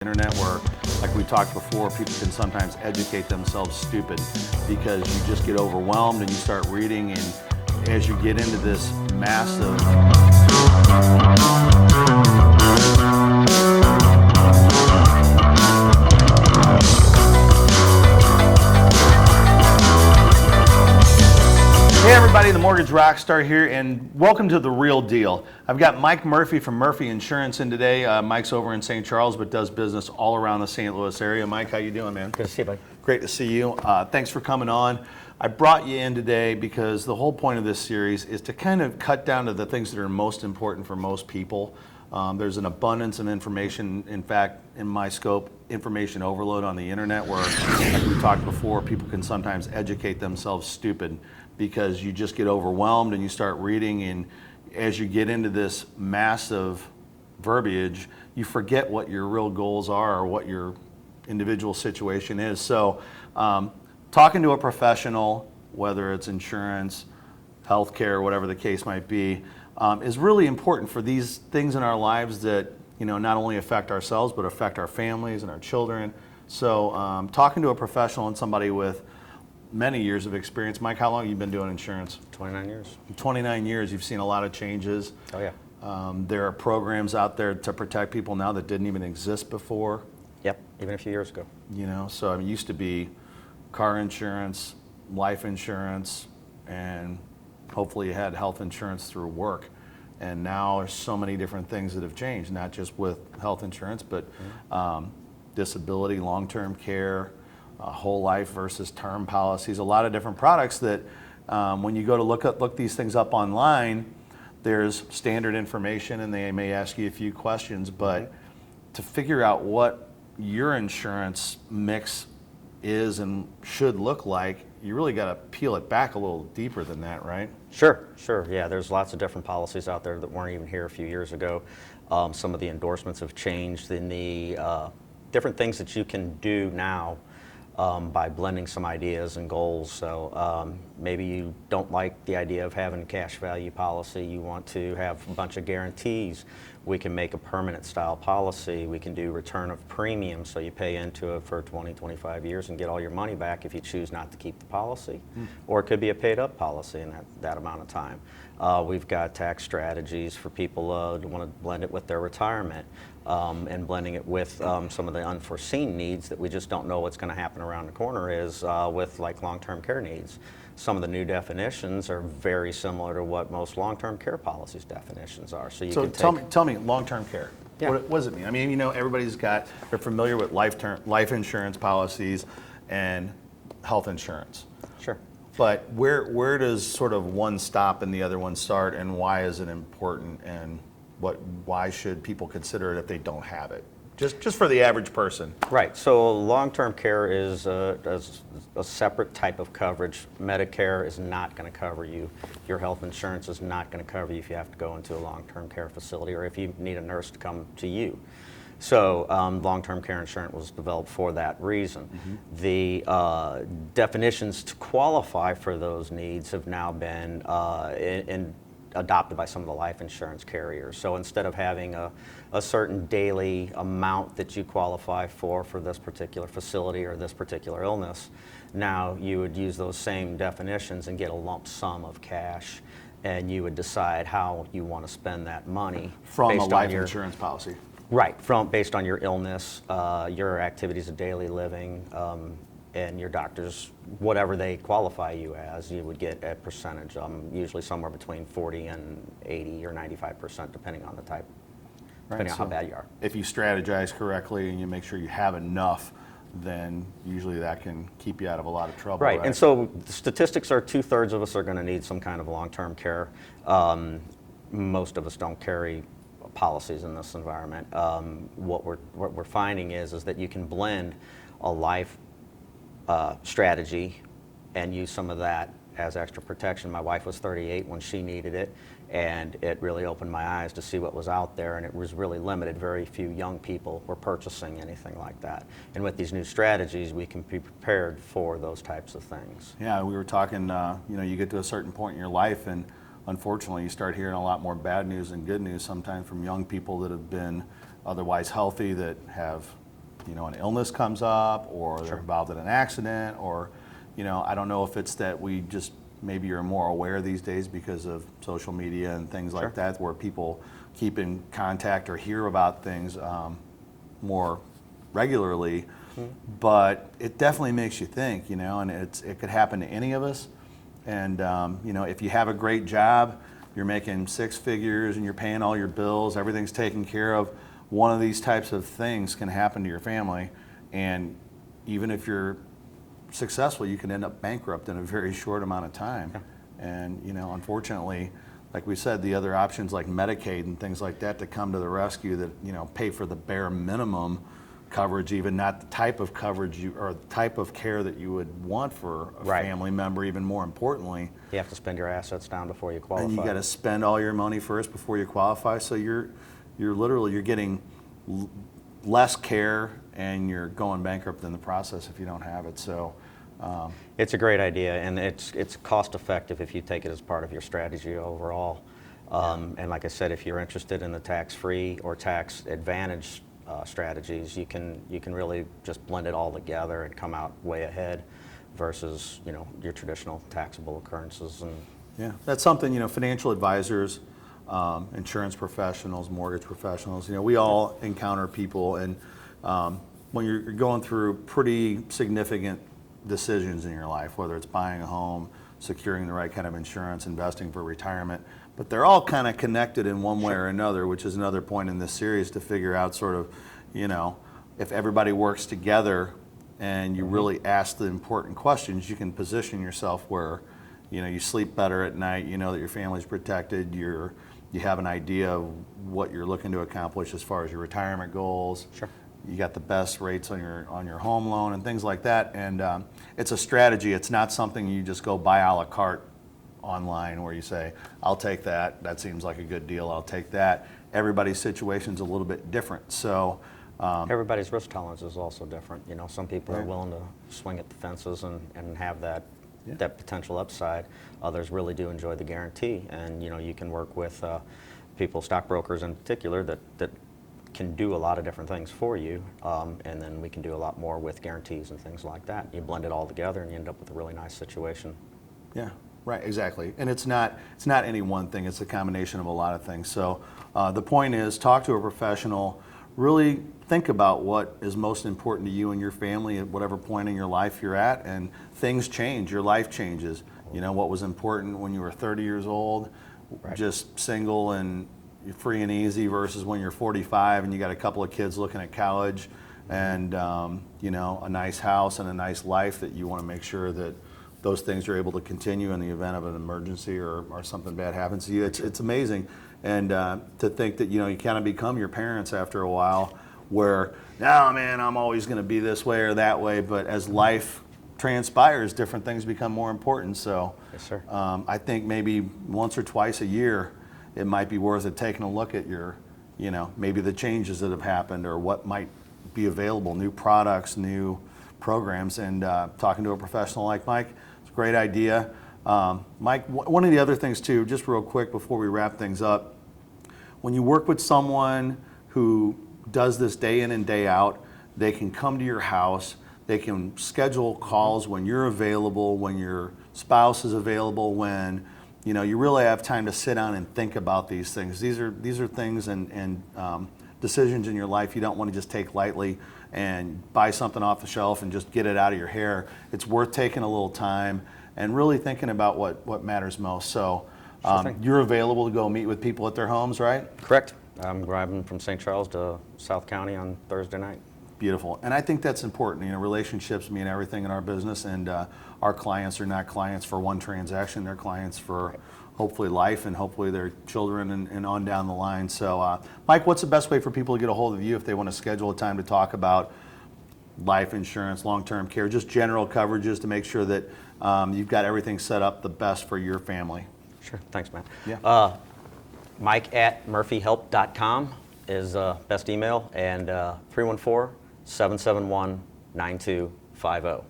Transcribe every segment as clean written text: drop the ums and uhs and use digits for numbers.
Internet where, like we talked before, people can sometimes educate themselves stupid because you just get overwhelmed and you start reading, and as you get into this massive Hey everybody, the Mortgage Rockstar here, and welcome to The Real Deal. I've got Mike Murphy from Murphy Insurance in today. Mike's over in St. Charles, but does business all around the St. Louis area. Mike, how you doing, man? Good to see you, buddy. Great to see you. Thanks for coming on. I brought you in today because the whole point of this series is to kind of cut down to the things that are most important for most people. There's an abundance of information. In fact, in my scope, information overload on the internet where, like we talked before, people can sometimes educate themselves stupid because you just get overwhelmed and you start reading, and as you get into this massive verbiage, you forget what your real goals are or what your individual situation is. So talking to a professional, whether it's insurance, healthcare, whatever the case might be, is really important for these things in our lives that not only affect ourselves but affect our families and our children. So talking to a professional and somebody with many years of experience. Mike, how long have you been doing insurance? 29 years. 29 years. You've seen a lot of changes. Oh, yeah. There are programs out there to protect people now that didn't even exist before. Yep, even a few years ago. So it used to be car insurance, life insurance, and hopefully you had health insurance through work. And now there's so many different things that have changed, not just with health insurance, but disability, long-term care, whole life versus term policies, a lot of different products that when you go to look these things up online, there's standard information and they may ask you a few questions, but to figure out what your insurance mix is and should look like, you really got to peel it back a little deeper than that, right? Sure. Yeah, there's lots of different policies out there that weren't even here a few years ago. Some of the endorsements have changed in the different things that you can do now by blending some ideas and goals. So maybe you don't like the idea of having a cash value policy. You want to have a bunch of guarantees. We can make a permanent style policy. We can do return of premium, so you pay into it for 20, 25 years and get all your money back if you choose not to keep the policy. Or it could be a paid up policy in that amount of time. We've got tax strategies for people who want to blend it with their retirement. And blending it with some of the unforeseen needs that we just don't know what's going to happen around the corner is with like long-term care needs. Some of the new definitions are very similar to what most long-term care policies definitions are. So tell me long-term care. Yeah. What does it mean? I mean, they're familiar with life insurance policies and health insurance. Sure. But where does sort of one stop and the other one start, and why is it important, and why should people consider it if they don't have it? Just for the average person. Right. So long-term care is a separate type of coverage. Medicare is not going to cover you. Your health insurance is not going to cover you if you have to go into a long-term care facility or if you need a nurse to come to you. So long-term care insurance was developed for that reason. The definitions to qualify for those needs have now been adopted by some of the life insurance carriers. So instead of having a certain daily amount that you qualify for this particular facility or this particular illness, now you would use those same definitions and get a lump sum of cash, and you would decide how you want to spend that money from a life insurance policy. Right, based on your illness, your activities of daily living, and your doctors, whatever they qualify you as, you would get a percentage, usually somewhere between 40 and 80 or 95%, depending on the type, depending on how bad you are. If you strategize correctly and you make sure you have enough, then usually that can keep you out of a lot of trouble. Right, and so the statistics are 2/3 of us are going to need some kind of long-term care. Most of us don't carry policies in this environment. What we're finding is that you can blend a life strategy and use some of that as extra protection. My wife was 38 when she needed it, and it really opened my eyes to see what was out there, and it was really limited. Very few young people were purchasing anything like that. And with these new strategies, we can be prepared for those types of things. Yeah, we were talking, you get to a certain point in your life and unfortunately, you start hearing a lot more bad news than good news sometimes from young people that have been otherwise healthy, that have an illness comes up, or they're involved in an accident, or I don't know if it's that we just maybe you're more aware these days because of social media and things like that, where people keep in contact or hear about things more regularly. But it definitely makes you think, and it could happen to any of us. And if you have a great job, you're making six figures and you're paying all your bills, everything's taken care of, one of these types of things can happen to your family. And even if you're successful, you can end up bankrupt in a very short amount of time. And unfortunately, like we said, the other options like Medicaid and things like that to come to the rescue that pay for the bare minimum coverage, even not the type of coverage or the type of care that you would want for a family member. Even more importantly, you have to spend your assets down before you qualify. And you got to spend all your money first before you qualify. So you're literally getting less care, and you're going bankrupt in the process if you don't have it. So it's a great idea, and it's cost effective if you take it as part of your strategy overall. And like I said, if you're interested in the tax-free or tax advantage strategies, you can really just blend it all together and come out way ahead versus your traditional taxable occurrences. And yeah, that's something financial advisors, insurance professionals, mortgage professionals, we all encounter people, and when you're going through pretty significant decisions in your life, whether it's buying a home, securing the right kind of insurance, investing for retirement, but they're all kind of connected in one way or another, which is another point in this series to figure out sort of, if everybody works together and you really ask the important questions, you can position yourself where, you sleep better at night, that your family's protected, you have an idea of what you're looking to accomplish as far as your retirement goals. Sure. You got the best rates on your home loan and things like that. And it's a strategy. It's not something you just go buy a la carte online where you say, I'll take that. That seems like a good deal. I'll take that. Everybody's situation's a little bit different. So everybody's risk tolerance is also different. Some people are willing to swing at the fences and have that potential upside. Others really do enjoy the guarantee. And you can work with people, stockbrokers in particular, that can do a lot of different things for you, and then we can do a lot more with guarantees and things like that. You blend it all together and you end up with a really nice situation. Yeah, right, exactly. And it's not any one thing, it's a combination of a lot of things. So the point is, talk to a professional, really think about what is most important to you and your family at whatever point in your life you're at, and things change, your life changes. What was important when you were 30 years old, just single and you're free and easy, versus when you're 45 and you got a couple of kids looking at college and a nice house and a nice life, that you want to make sure that those things are able to continue in the event of an emergency or something bad happens to you. It's amazing. And to think that you kind of become your parents after a while, where, no man, I'm always going to be this way or that way, but as life transpires, different things become more important. So yes, sir. I think maybe once or twice a year it might be worth it taking a look at your, maybe the changes that have happened or what might be available, new products, new programs, and talking to a professional like Mike. It's a great idea. Mike, one of the other things too, just real quick before we wrap things up, when you work with someone who does this day in and day out, they can come to your house, they can schedule calls when you're available, when your spouse is available, when you really have time to sit down and think about these things. These are things and decisions in your life you don't want to just take lightly and buy something off the shelf and just get it out of your hair. It's worth taking a little time and really thinking about what matters most. So you're available to go meet with people at their homes, right? Correct. I'm driving from St. Charles to South County on Thursday night. Beautiful. And I think that's important. Relationships mean everything in our business, and our clients are not clients for one transaction. They're clients for hopefully life and hopefully their children and on down the line. So Mike, what's the best way for people to get a hold of you if they want to schedule a time to talk about life insurance, long-term care, just general coverages to make sure that you've got everything set up the best for your family? Sure. Thanks, Matt. Yeah. Mike@murphyhelp.com is best email, and 314-771-9250.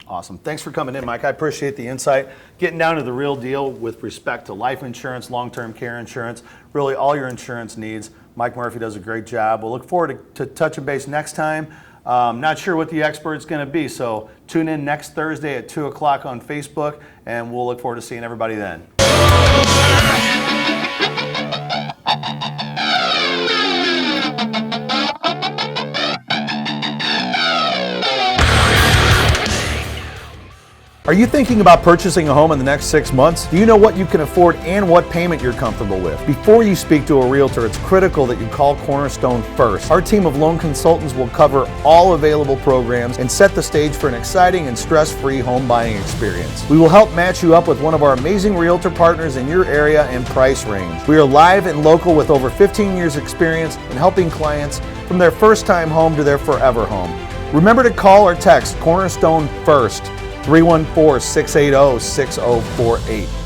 Awesome. Thanks for coming in, Mike. I appreciate the insight. Getting down to the real deal with respect to life insurance, long-term care insurance, really all your insurance needs. Mike Murphy does a great job. We'll look forward to touching base next time. Not sure what the expert's going to be, so tune in next Thursday at 2 o'clock on Facebook, and we'll look forward to seeing everybody then. Are you thinking about purchasing a home in the next 6 months? Do you know what you can afford and what payment you're comfortable with? Before you speak to a realtor, it's critical that you call Cornerstone first. Our team of loan consultants will cover all available programs and set the stage for an exciting and stress-free home buying experience. We will help match you up with one of our amazing realtor partners in your area and price range. We are live and local with over 15 years experience in helping clients from their first time home to their forever home. Remember to call or text Cornerstone first, 314-680-6048.